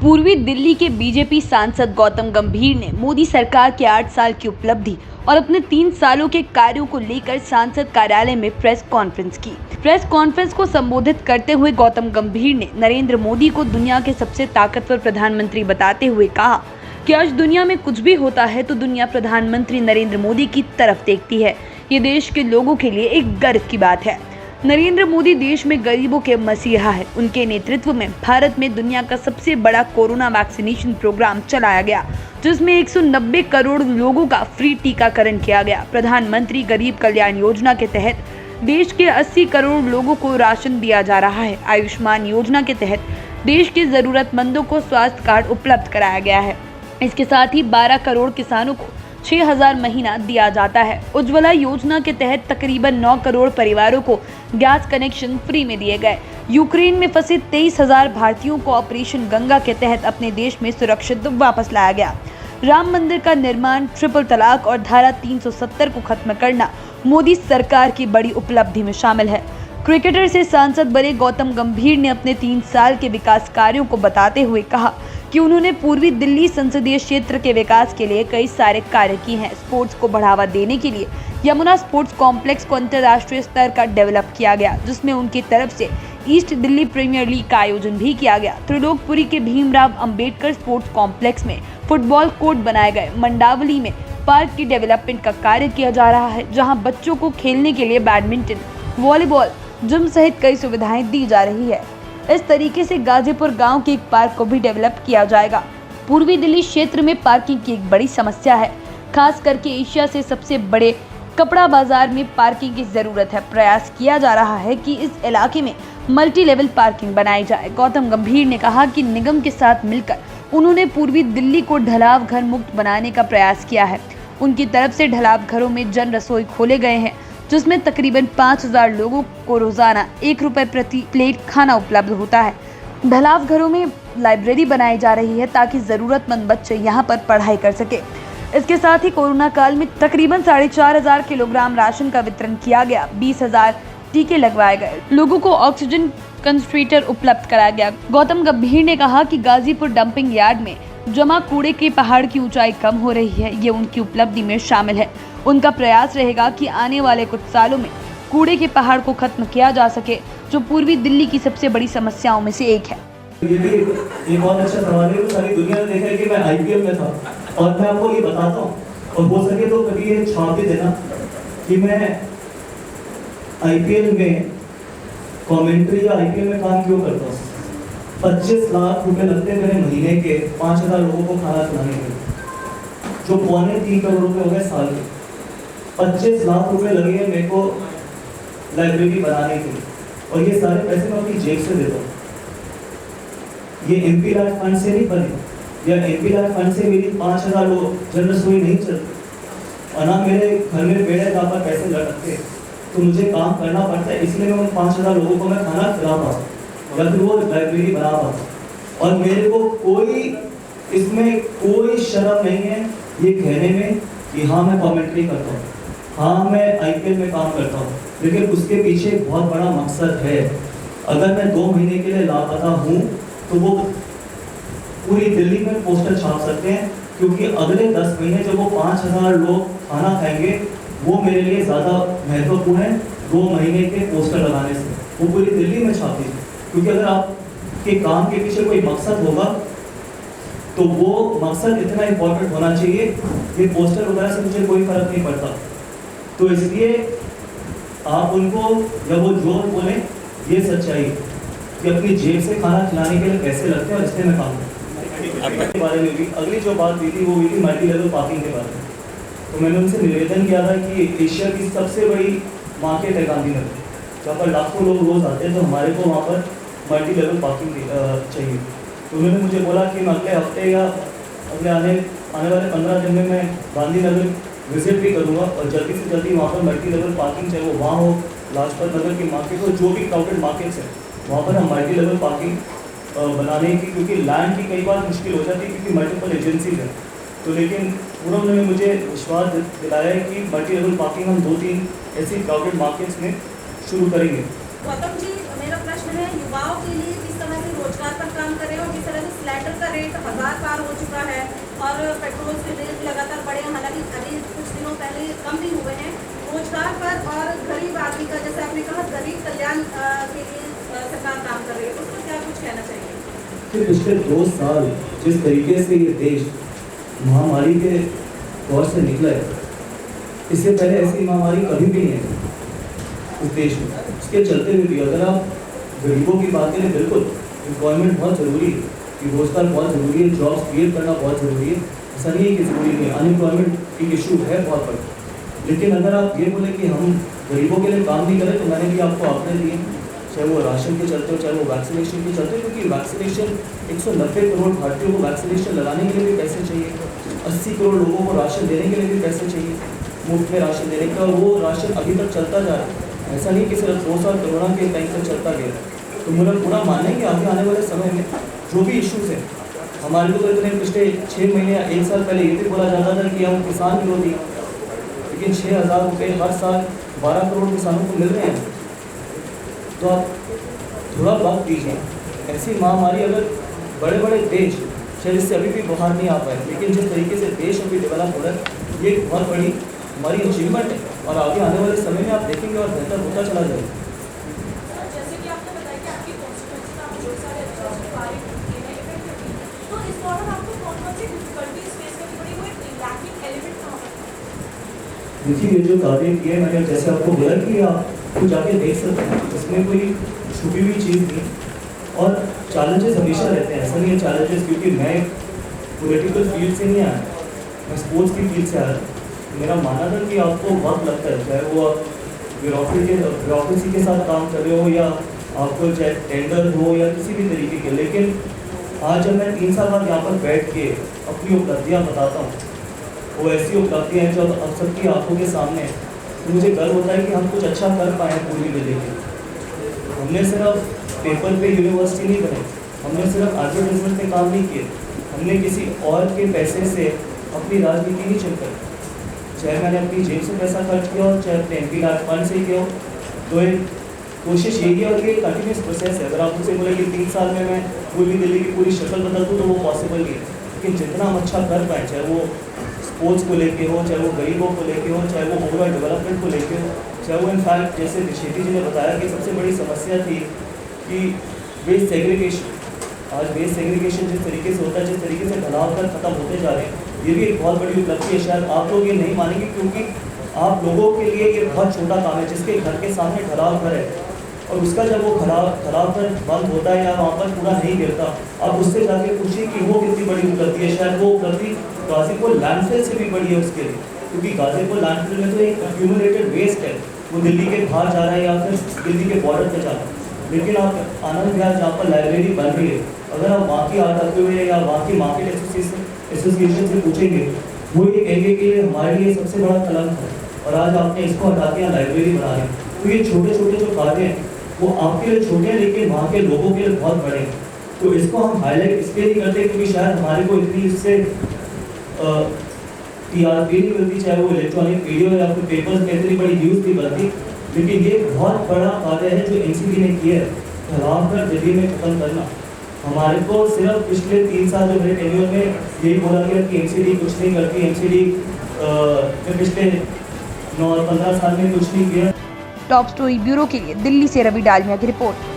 पूर्वी दिल्ली के बीजेपी सांसद गौतम गंभीर ने मोदी सरकार के 8 साल की उपलब्धि और अपने 3 सालों के कार्यों को लेकर सांसद कार्यालय में प्रेस कॉन्फ्रेंस की। प्रेस कॉन्फ्रेंस को संबोधित करते हुए गौतम गंभीर ने नरेंद्र मोदी को दुनिया के सबसे ताकतवर प्रधानमंत्री बताते हुए कहा कि आज दुनिया में कुछ भी होता है तो दुनिया प्रधानमंत्री नरेंद्र मोदी की तरफ देखती है। ये देश के लोगों के लिए एक गर्व की बात है। नरेंद्र मोदी देश में गरीबों के मसीहा है। उनके नेतृत्व में भारत में दुनिया का सबसे बड़ा कोरोना वैक्सीनेशन प्रोग्राम चलाया गया, जिसमें 190 करोड़ लोगों का फ्री टीकाकरण किया गया। प्रधानमंत्री गरीब कल्याण योजना के तहत देश के 80 करोड़ लोगों को राशन दिया जा रहा है। आयुष्मान योजना के तहत देश के जरूरतमंदों को स्वास्थ्य कार्ड उपलब्ध कराया गया है। इसके साथ ही 12 करोड़ किसानों को 6,000 महीना दिया जाता है। उज्ज्वला योजना के तहत तकरीबन 9 करोड़ परिवारों को गैस कनेक्शन फ्री में दिए गए। यूक्रेन में फंसे 23,000 भारतीयों को ऑपरेशन गंगा के तहत अपने देश में सुरक्षित वापस लाया गया। राम मंदिर का निर्माण, ट्रिपल तलाक और धारा 370 को खत्म करना मोदी सरकार की बड़ी उपलब्धि में शामिल है। क्रिकेटर से सांसद बने गौतम गंभीर ने अपने 3 साल के विकास कार्यों को बताते हुए कहा कि उन्होंने पूर्वी दिल्ली संसदीय क्षेत्र के विकास के लिए कई सारे कार्य किए हैं। स्पोर्ट्स को बढ़ावा देने के लिए यमुना स्पोर्ट्स कॉम्प्लेक्स को अंतर्राष्ट्रीय स्तर का डेवलप किया गया, जिसमें उनकी तरफ से ईस्ट दिल्ली प्रीमियर लीग का आयोजन भी किया गया। त्रिलोकपुरी के भीमराव अंबेडकर स्पोर्ट्स कॉम्प्लेक्स में फुटबॉल कोर्ट बनाए गए। मंडावली में पार्क की डेवलपमेंट का कार्य किया जा रहा है, जहाँ बच्चों को खेलने के लिए बैडमिंटन, वॉलीबॉल, जिम सहित कई सुविधाएं दी जा रही है। इस तरीके से गाजीपुर गांव के एक पार्क को भी डेवलप किया जाएगा। पूर्वी दिल्ली क्षेत्र में पार्किंग की एक बड़ी समस्या है, खास करके एशिया से सबसे बड़े कपड़ा बाजार में पार्किंग की जरूरत है। प्रयास किया जा रहा है कि इस इलाके में मल्टी लेवल पार्किंग बनाई जाए। गौतम गंभीर ने कहा कि निगम के साथ मिलकर उन्होंने पूर्वी दिल्ली को ढलाव घर मुक्त बनाने का प्रयास किया है। उनकी तरफ से ढलाव घरों में जन रसोई खोले गए हैं, जिसमें तकरीबन 5,000 लोगों को रोजाना 1 रुपए प्रति प्लेट खाना उपलब्ध होता है। ढलाव घरों में लाइब्रेरी बनाई जा रही है ताकि जरूरतमंद बच्चे यहां पर पढ़ाई कर सके। इसके साथ ही कोरोना काल में तकरीबन 4,500 किलोग्राम राशन का वितरण किया गया। 20,000 टीके लगवाए गए। लोगों को ऑक्सीजन कंसंट्रेटर उपलब्ध कराया गया। गौतम गंभीर ने कहा कि गाजीपुर डंपिंग यार्ड में जमा कूड़े के पहाड़ की ऊंचाई कम हो रही है, ये उनकी उपलब्धि में शामिल है। उनका प्रयास रहेगा कि आने वाले कुछ सालों में कूड़े के पहाड़ को खत्म किया जा सके, जो पूर्वी दिल्ली की सबसे बड़ी समस्याओं में से एक है। ये भी एक बहुत अच्छा सवाल है। सारी दुनिया ने देखा है कि मैं आईपीएल में था, और मैं आपको ये बताता हूँ, और हो सके तो कभी ये छाप भी देना कि मैं आईपीएल में कमेंट्री या आईपीएल में काम क्यों करता हूँ। 25 लाख रुपए लगते हैं मेरे महीने के 5,000 लोगों को खाना खिलाने के, जो 3.25 करोड़ रुपए हो गए साल के। 25 लाख रुपए लगे हैं मेरे को लाइब्रेरी बनाने के लिए, और ये सारे पैसे मैं अपनी जेब से देता हूँ। ये एमपी लाइफ फंड से नहीं बने, या एमपी लाइफ फंड से मेरी 5,000 लोग जन रसोई नहीं चलती, और ना मेरे घर में पेड़ है जहाँ पर पैसे लटकते, तो मुझे काम करना पड़ता है। इसलिए मैं उन 5,000 लोगों को मैं खाना खिला पाऊँ या फिर वो लाइब्रेरी बना पाऊँ। और मेरे को इसमें कोई शर्म नहीं है ये कहने में कि हाँ मैं कमेंट्री करता हूँ, हाँ मैं आईपीएल में काम करता हूँ, लेकिन उसके पीछे एक बहुत बड़ा मकसद है। अगर मैं 2 महीने के लिए लापता हूँ तो वो पूरी दिल्ली में पोस्टर छाप सकते हैं, क्योंकि अगले 10 महीने जब वो 5,000 लोग खाना खाएंगे, वो मेरे लिए ज़्यादा महत्वपूर्ण है 2 महीने के पोस्टर लगाने से। वो पूरी दिल्ली में छाप दीजिए, क्योंकि अगर आपके काम के पीछे कोई मकसद होगा तो वो मकसद इतना इम्पोर्टेंट होना चाहिए। ये पोस्टर वगैरह से मुझे कोई फर्क नहीं पड़ता। तो इसलिए आप उनको जब वो जो बोले ये सच्चाई कि अपनी जेब से खाना खिलाने के लिए पैसे लगते हैं, और इसलिए मैं काम करता के बारे में भी अगली जो बात हुई थी वो हुई थी मल्टी लेवल पार्किंग के बारे में। तो मैंने उनसे निवेदन किया था कि एशिया की सबसे बड़ी मार्केट है गांधीनगर, जहाँ पर लाखों लोग रोज आते हैं, तो हमारे को वहाँ पर मल्टी लेवल पार्किंग चाहिए। तो उन्होंने मुझे बोला कि मैं अगले हफ्ते या अगले आने वाले 15 दिन में मैं गांधीनगर विजिट भी करूँगा, और जल्दी से जल्दी वहाँ पर मल्टी लेवल पार्किंग, चाहे वो वहाँ हो, लाजपत नगर की मार्केट हो, जो भी क्राउडेड मार्केट्स है वहाँ पर हम मल्टी लेवल पार्किंग बनाने की, क्योंकि लैंड की कई बार मुश्किल हो जाती है क्योंकि मल्टीपल एजेंसीज हैं। तो लेकिन पूरा उन्होंने मुझे विश्वास दिलाया है कि मल्टी लेवल पार्किंग हम 2-3 ऐसी क्राउडेड मार्केट्स में शुरू करेंगे। गौतम जी, मेरा प्रश्न है, युवाओं के लिए किस तरह से रोजगार पर काम कर रहे हो, किस तरह से सिलेंडर का रेट कि पिछले 2 साल जिस तरीके से ये देश महामारी के दौर से निकला है, इससे पहले ऐसी महामारी कभी भी नहीं है इस देश में। इसके चलते हुए भी अगर आप गरीबों की बात करें, बिल्कुल एम्प्लॉयमेंट बहुत ज़रूरी है, रोजगार बहुत ज़रूरी है, जॉब्स क्रिएट करना बहुत ज़रूरी है, ऐसा नहीं है कि ज़रूरी नहीं है। अनएम्प्लॉयमेंट एक इशू है बहुत बड़ा, लेकिन अगर आप ये बोले कि हम गरीबों के लिए काम नहीं करें, तो मैंने भी आपको आंकड़े दिए, चाहे वो राशन के चलते हो, चाहे वो वैक्सीनेशन के चलते हो, क्योंकि वैक्सीनेशन 190 करोड़ भारतीयों को वैक्सीनेशन लगाने के लिए भी पैसे चाहिए, 80 करोड़ लोगों को राशन देने के लिए भी पैसे चाहिए, मुफ्त में राशन देने का, और वो राशन अभी तक चलता जा रहा है। ऐसा नहीं कि सिर्फ 2 साल कोरोना के टाइम तक चलता गया। तो मेरा पूरा मानना है कि आगे आने वाले समय में जो भी इश्यूज़ हैं, हमारे को तो इतने पिछले 6 महीने या 1 साल पहले ये भी बोला जाता था कि हम किसान विरोधी, लेकिन 6,000 रुपये हर साल 12 करोड़ किसानों को मिल रहे हैं। तो आप थोड़ा वक्त दीजिए। ऐसी महामारी अगर बड़े बड़े देश शायद इससे अभी भी बाहर नहीं आ पाए, लेकिन जिस तरीके से देश अभी डेवलप हो रहा है, ये एक बहुत बड़ी हमारी अचीवमेंट है, और आगे आने वाले समय में आप देखेंगे और बेहतर होता चला जाएगा। जैसे कि आपने बताया कि आपकी कॉन्स्टिट्यूएंसी में आप बहुत सारे अच्छे कार्य किए हैं इफेक्टिवली, तो इस दौरान आपको कौन-कौन सी डिफिकल्टीज फेस करनी पड़ी, वो एक लैकिंग एलिमेंट कहाँ पर? देखिए, ये जो कार्य किए मैंने जैसे आपको बोला कि आप कुछ जाके देख सकते हैं, इसमें कोई छुपी हुई चीज़ नहीं, और चैलेंजेस हमेशा रहते हैं, ऐसा नहीं है चैलेंजेस, क्योंकि मैं पॉलिटिकल फील्ड से नहीं आया, मैं स्पोर्ट्स की फील्ड से आया। मेरा मानना था कि आपको वक्त लगता है, चाहे वो आप ब्यूरोक्रेसी के साथ काम कर रहे हो, या आपको चाहे टेंडर हो या किसी भी तरीके के, लेकिन आज जब मैं 3 साल बाद यहाँ पर बैठ के अपनी उपलब्धियाँ बताता हूँ, वो ऐसी उपलब्धियाँ हैं जो अब सबकी आंखों के सामने हैं, तो मुझे गर्व होता है कि हम कुछ अच्छा कर पाए पूरी दिल्ली के। हमने सिर्फ पेपर पे यूनिवर्सिटी नहीं बनाई, हमने सिर्फ एडवर्टाइजमेंट पे काम नहीं किए, हमने किसी और के पैसे से अपनी राजनीति नहीं चलकर, चाहे मैंने अपनी जेब से पैसा खर्च किया हो, चाहे अपने MP फंड से किया हो, तो एक कोशिश यही है, और ये कंटिन्यूस प्रोसेस है। अगर आप मुझसे बोले कि 3 साल में मैं पूरी दिल्ली की पूरी शक्ल बदल दूँ, तो वो पॉसिबल नहीं है, लेकिन जितना हम अच्छा कर पाएँ, चाहे वो स्पोर्ट्स को लेके हो, चाहे वो गरीबों को लेके हो, चाहे वो ओवरऑल डेवलपमेंट को लेके हो, चाहे वो इनफैक्ट जैसे शेट्टी जी ने बताया कि सबसे बड़ी समस्या थी कि वेस्ट सेग्रीगेशन। आज वेस्ट सेग्रीगेशन जिस तरीके से होता है, जिस तरीके से ढलाव कर खत्म होते जा रहे हैं, ये भी एक बहुत बड़ी उपलब्धि है। शायद आप लोग ये नहीं मानेंगे, क्योंकि आप लोगों के लिए ये बहुत छोटा काम है, जिसके घर के सामने ढलाव घर है, और उसका जब वो ढलाव घर बंद होता है या वहाँ पर पूरा नहीं गिरता, आप उससे जाके पूछिए कि वो कितनी बड़ी उपलब्धि है। शायद वो उपलब्धि गाजीपुर लैंडफिल से भी बड़ी है उसके लिए, क्योंकि गाजीपुर लैंडफिल में तो एक एक्यूमुलेटेड वेस्ट है, वो दिल्ली के बाहर जा रहा है या फिर दिल्ली के बॉर्डर पर जा रहा है। लेकिन आप आनंद विहार जहाँ पर लाइब्रेरी बन रही है, अगर आप वहाँ की आर्ट हुए या वहाँ की मार्केट एसोसिएशन से पूछेंगे, वो ये कहेंगे कि हमारे लिए सबसे बड़ा कलंक है, और आज आपने इसको हटा के यहाँ लाइब्रेरी बना रहे हैं। तो ये छोटे छोटे जो कार्य हैं वो आपके लिए छोटे हैं, लेकिन वहाँ के लोगों के लिए बहुत बड़े हैं। तो इसको हम हाईलाइट इसलिए नहीं करते क्योंकि शायद हमारे को इतनी इससे TRP नहीं मिलती, चाहे वो इलेक्ट्रॉनिक मीडिया या फिर पेपर्स में इतनी बड़ी न्यूज़ नहीं बनती, लेकिन ये बहुत बड़ा कार्य है जो NCD ने किया है, ढलाव कर दिल्ली में खत्म करना। हमारे को सिर्फ पिछले 3 साल जो मेरे टेन्योर में यही बोला गया कि NCD कुछ नहीं करती, NCD में पिछले 9-15 साल में कुछ नहीं किया। टॉप स्टोरी ब्यूरो के लिए दिल्ली से रवि डालमिया की रिपोर्ट।